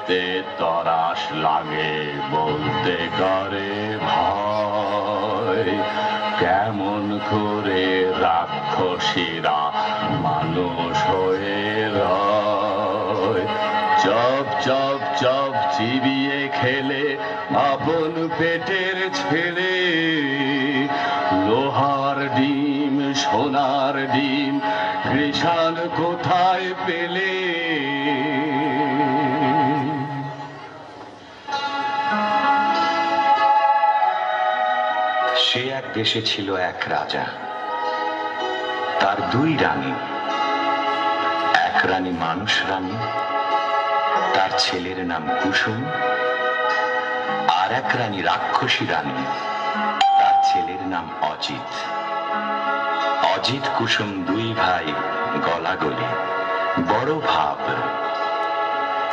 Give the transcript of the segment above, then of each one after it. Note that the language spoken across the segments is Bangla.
দেখতে তরাস লাগে, বলতে করে ভয়। কেমন করে রাক্ষসীরা মানুষ হয়ে রয়। চপ চপ চপ চিবিয়ে খেলে আপন পেটের ছেলে। লোহার ডিম সোনার ডিম কৃষাণ কোথায় পেলে? সে এক দেশে ছিল এক রাজা, তার দুই রানী। এক রানী মানুষ রানী, তার ছেলের নাম কুসুম। আর এক রানী রাক্ষসী রানী, তার ছেলের নাম অজিত। অজিত কুসুম দুই ভাই গলাগলি, বড় ভাব।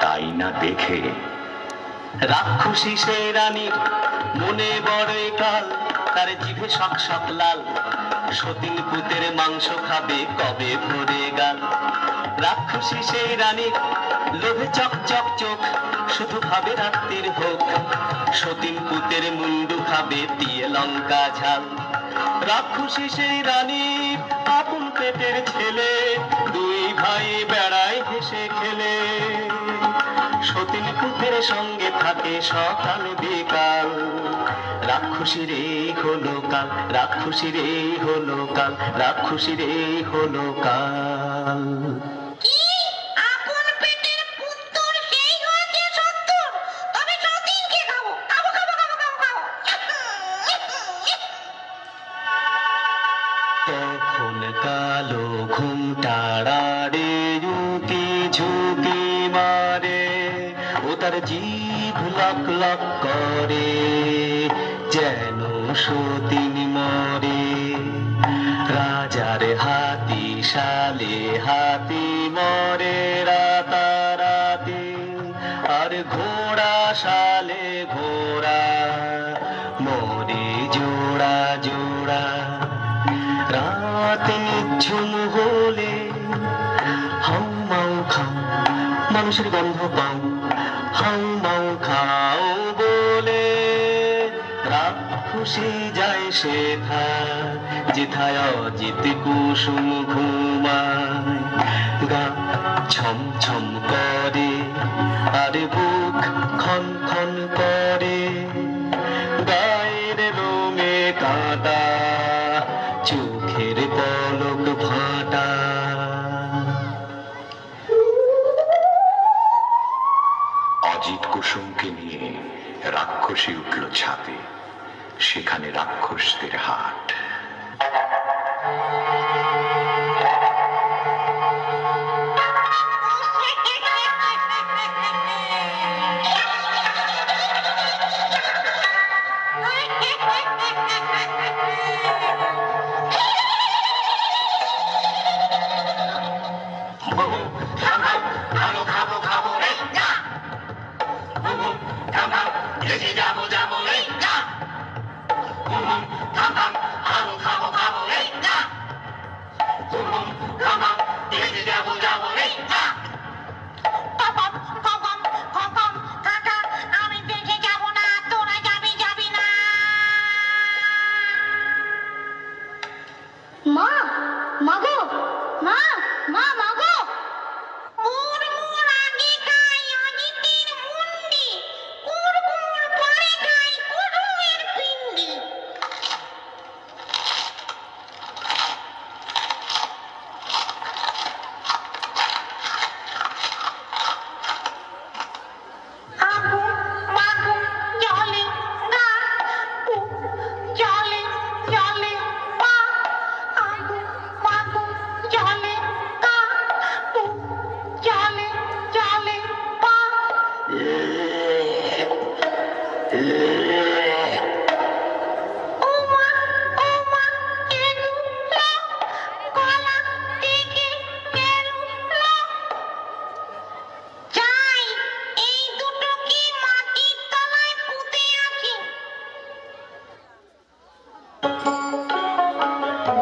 তাই না দেখে রাক্ষসী সেই রানীর মনে বড়ই কাল। তার জিভে শক শক লাল, সতীন পুতের মাংস খাবে কবে ভরে গাল। রাক্ষসী সেই রানীর লোভে চক চক চোখ, শুধু ভাবে রাত্রির হোক। সতীন পুতের মুন্ডু খাবে দিয়ে লঙ্কা ঝাল। রাক্ষসী সেই রানীর আপন পেটের ছেলে, দুই ভাই বেড়ায় হেসে খেলে। সতীন পুতের সঙ্গে থাকে সকাল বিকাল। রাক্ষসীর এই হলো কাল, রাক্ষসীর এই হলো কাল, রাক্ষসীর এই হলো কাল। তখন কালো ঘুমটাড়ারে যুতি ঝুঁকি মারে, ও তার জিভ লক লক করে যেন সতীন মরে। রাজার হাতি শালে হাতি মরে রাতারাতি, আর ঘোড়া শালে ঘোড়া মরে জোড়া জোড়া। রাত নিঝুম হলে হাউ মাউ খাও, মানুষের গন্ধ পাও। হাউ মাউ খাও বলে রাক্ষসী যায় সেথায়, যেথায় অজিত কুসুম ঘুমায়। গা ছম ছম করে আর বুক খন খন করে, গায়ের লোমে কাঁটা, চোখের পলক ফাটা। অজিত কুসুমকে নিয়ে রাক্ষসী উঠল ছাদে, সেখানে রাক্ষসদের হাট।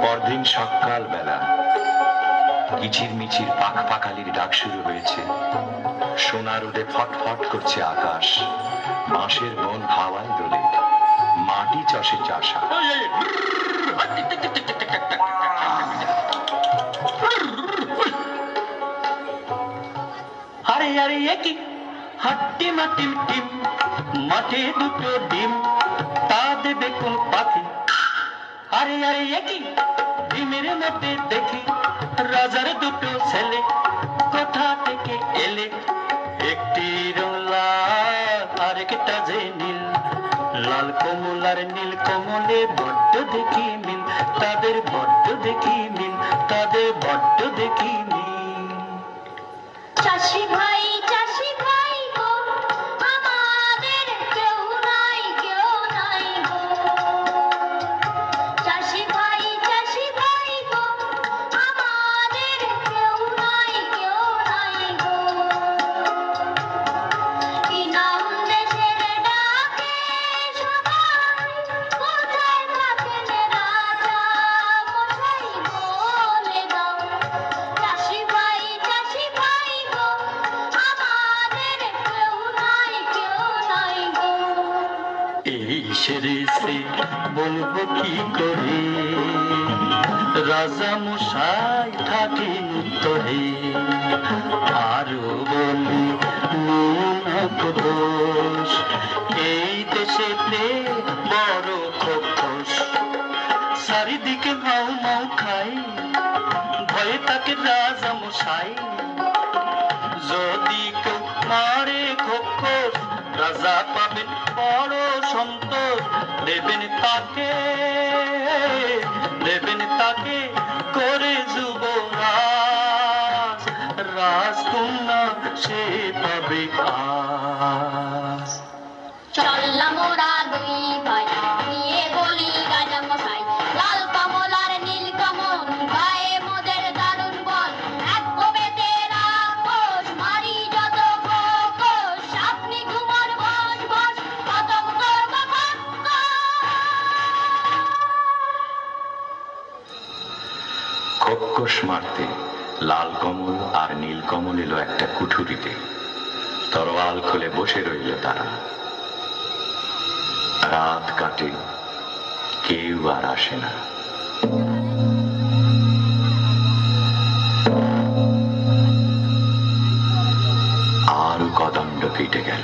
পরদিন সকালবেলা কিচির মিচির পাখ পাখালির ডাক শুরু হয়েছে। সোনার উদে ফটফট করছে আকাশ, বাঁশের বন হাওয়ায় দোলে, মাটি চষে চাষা। আরে আরে একই হাট্টি মাটিম টিম, মাঠে দুটো ডিম, তা দেবে কোন পাখি? আরে আরে একই ডিমের মধ্যে দেখি রাজার দুটো ছেলে, কোথা থেকে এলে? একটি লাল আরেকটা যে নীল, লাল কমল আর নীল কমলে বড্ড দেখি মিল, তাদের বড্ড দেখি মিল, তাদের বড্ড দেখি মিল। চাষি ভাই গো, আমাদের কেউ নাই গো। চাষি ভাই গো, আমাদের কেউ নাই গো। কি নাম দেশের ডাকে সবাই, কোথায় থাকেন রাজা মশাই বলে দাও। চাষি ভাই গো, আমাদের কেউ নাই গো। এই সেরেছে বলবো কি করে, রাজা মশাই থাকেন উত্তরে। আরো বলি নুনক দোষ, এই দেশেতে বড় খোকস, চারিদিকে মাউ মাউ খাই, ভয়ে তাকে রাজা মশাই। যদি কেউ মারে খোকস, রাজা পাবেন বড় সন্তোষ, দেবেন তাকে করে যুবরাজ, রাজকন্যা সে পাবে আজ। চললাম ওরা দুই ভাই, নিয়ে বলি রাজা মশাই, লাল কমল আর নীল কমল, গায়ে মোদের দারুণ বল, এক কবেতে রাক্ষস, মারি যত খোকস, আপনি ঘুমর বস বস, খতম করব খোকস মারতে লাল কমল আর নীল কমল এলো একটা কুঠুরিতে। তরোয়াল খুলে বসে রইল তারা। রাত কাটে, কেউ আর আসে না। আরো কদণ্ড কেটে গেল,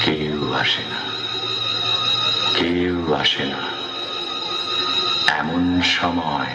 কেউ আসে না, কেউ আসে না। এমন সময়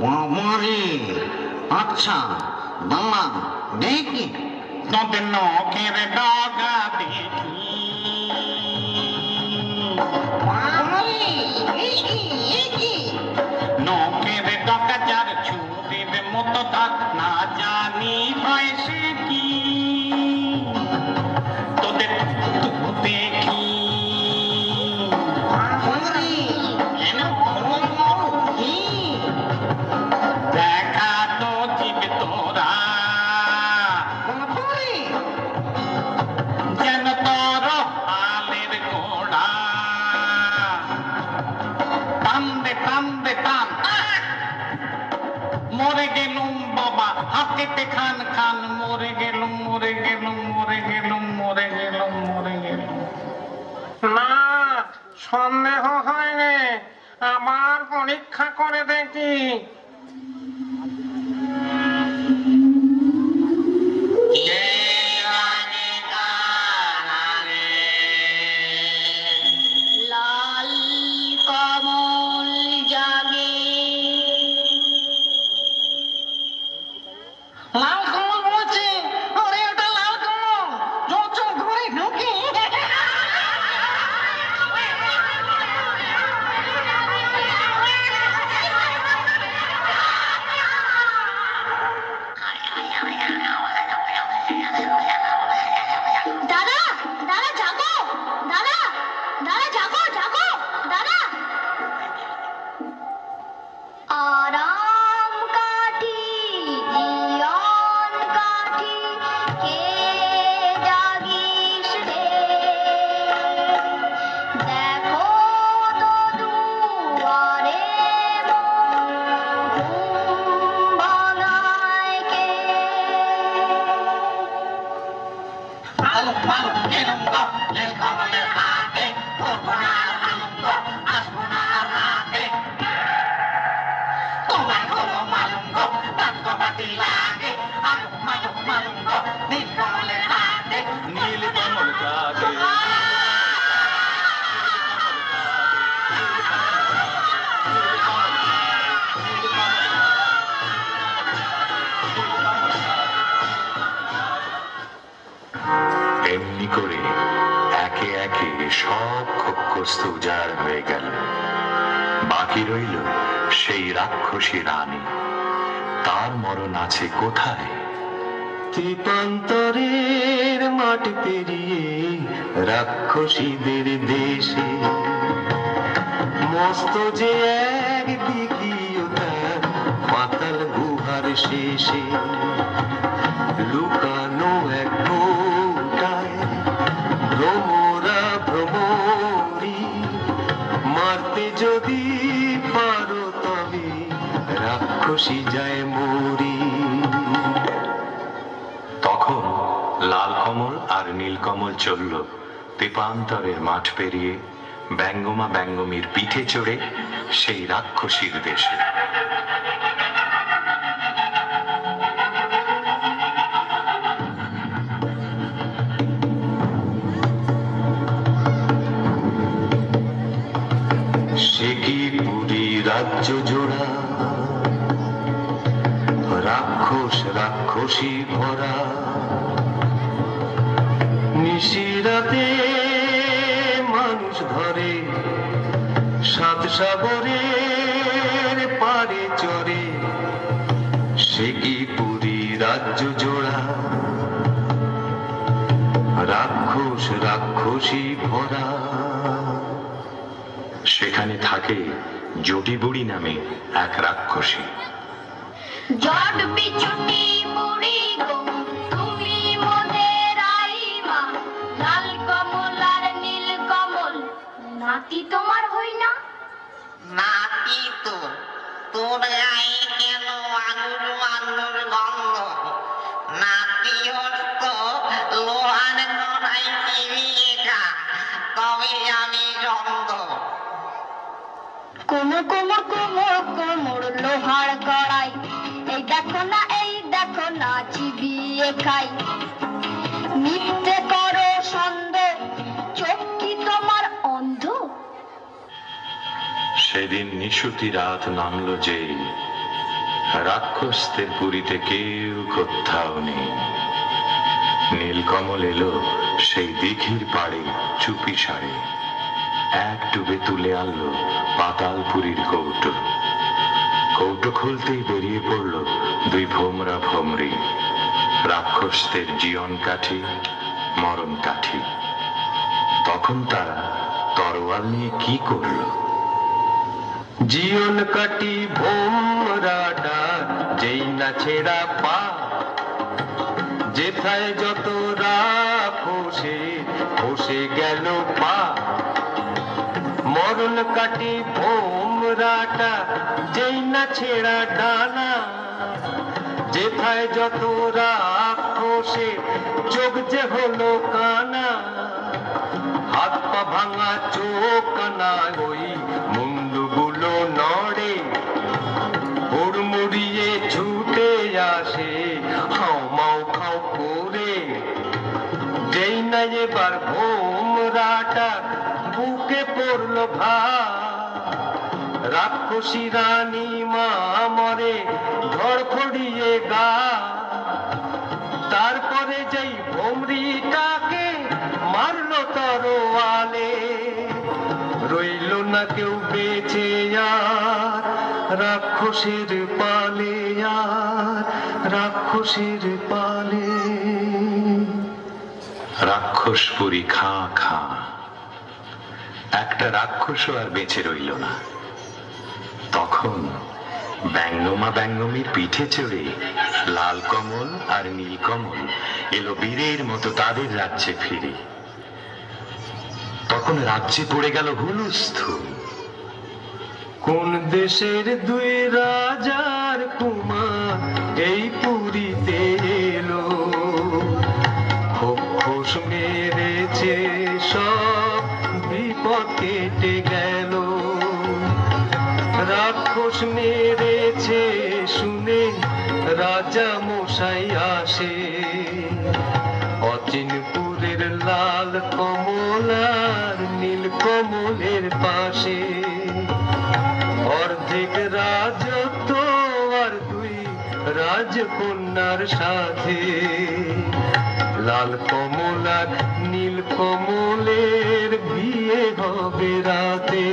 বাবারে, আচ্ছা দাঁড়া দেখি। তোদের নখের ডগা দেখি, বাবারে, এ কি? নখের ডগা যার ছুরির মতো দাঁত, না জানি বয়সে কি তোদের তো দেখি। বাবারে, এর খবর কি? দেখা তো জীব তোরা, বাবারে, যেন তোর হালের ঘোড়া। টান দে টান দে টান, মরে গেলুম বাবা হাতেতে খান খান, মরে গেলুম মরে গেলুম মরে গেলুম মরে গেলুম মরে গেলুম। না, সন্দেহ হয়নি, আবার পরীক্ষা করে দেখি। লাল কমল জাগে, লাল কমল বলছে, আরে ওটা লাল কমল, চল ঘরে ঢুকি। দাদা দাদা জাগো, দাদা দাদা জাগো জাগো দাদা। আরাম কাঠি জীবন কাঠি, কে জাগিস রে, দেখো তো দুয়ারে ঘুম ভাঙায় কে। নীল কমল কাঁদে, এমনি করে একে একে সব খোকস্ত উজাড় হয়ে গেল। বাকি রইল সেই রাক্ষসী রানী। তার মরণ আছে কোথায়? ত্রিপান্তরের মাঠ পেরিয়ে রাক্ষসীদের দেশে, মস্ত যে এক দিকিওটা পাতাল গুহার শেষে, লুকানো এক কোটায় ভ্রমরা ভ্রমরি, মারতে যদি পারো তবে রাক্ষসী যায় মরি। তখন লাল কমল আর নীলকমল চলল তেপান্তরের মাঠ পেরিয়ে ব্যঙ্গমা ব্যঙ্গমীর পিঠে চড়ে সেই রাক্ষসীর দেশে। সে কি পুরী রাজ্য জোড়া, রাক্ষস রাক্ষসী ভরা, নিশিরাতে মানুষ ধরে, সাত সাগরের পারে চড়ে। সে কি পুরী রাজ্য জোড়া, রাক্ষস রাক্ষসী ভরা। সেখানে থাকে জটি বুড়ি নামে এক রাক্ষসী। জট বিচুটি বুড়ি গো, তুমি মোদের আইমা, লাল কমল আর নীল কমল নাতি তোমার হই না? নাতি তো, তোর গায়ে কেন আঙুর আঙুর গন্ধ? নাতি হস্ত লোহার নড়াই চিবিয়ে খা, তবে আমি জন্দ। কোমর কোমর কোমর কোমর লোহার গড়াই, এই দেখো না চিবিয়ে খাই। মিথ্যে করো সন্দেহ, চোখ কি তোমার অন্ধ? সেদিন নিশুতি রাত নামলো যে রাক্ষসদের পুরীতে কেউ কোথাও নেই। নীলকমল এলো সেই দিঘির পাড়ে চুপি সারে, এক ডুবে তুলে আনলো পাতালপুরীর কৌটো। কৌটো খুলতেই বেরিয়ে পড়ল দুই ভোমরা ভোমরি, রাক্ষসদের জীবন কাঠি মরণ কাঠি। তখন তারা তরোয়াল নিয়ে কি করলো? জীবন কাটি ভোমরাটা যেই না ছেড়া পা, যেথায় যত রাক্ষসে বসে গেল পা। মরণ কাটি ভোমরাটা যেই না ছেড়া ডানা, যেথায় যত রাক্ষসে চোখ যে হলো কানা। হাত পা ভাঙা চোখ কানা ওই মুন্ডুগুলো নড়ে, হুড়মুড়িয়ে ছুটে আসে হাও মাও খাও করে। যেই না এবার ভোমরাটা বুকে পড়লো ভার, রাক্ষসী রানী মা মরে ধড়ফড়িয়ে গা। তারপরে যেই ভোমরিটাকে মারলো তরোয়ালে, রইল না কেউ বেঁচে আর রাক্ষসের পালে, আর রাক্ষসের পালে। রাক্ষসপুরী খা খা, একটা রাক্ষসও আর বেঁচে রইল না। তখন ব্যঙ্গমা ব্যঙ্গমীর পিঠে চড়ে লাল কমল আর নীলকমল এলো বীরের মতো তাদের রাজ্যে ফিরে। তখন রাজ্যে পড়ে গেল হুলস্থুল। কোন দেশের দুই রাজার কুমার এই পুরীতে এলো, খোস মেরেছে সব বিপদ কেটে গেল। রাক্ষস মেরেছে শুনে রাজা মশাই আসে, অচিনপুরের লাল কমল আর নীল কমলের পাশে। অর্ধেক রাজত্ব আর দুই রাজকন্যার সাথে, লাল কমল আর নীল কমলের বিয়ে হবে রাতে।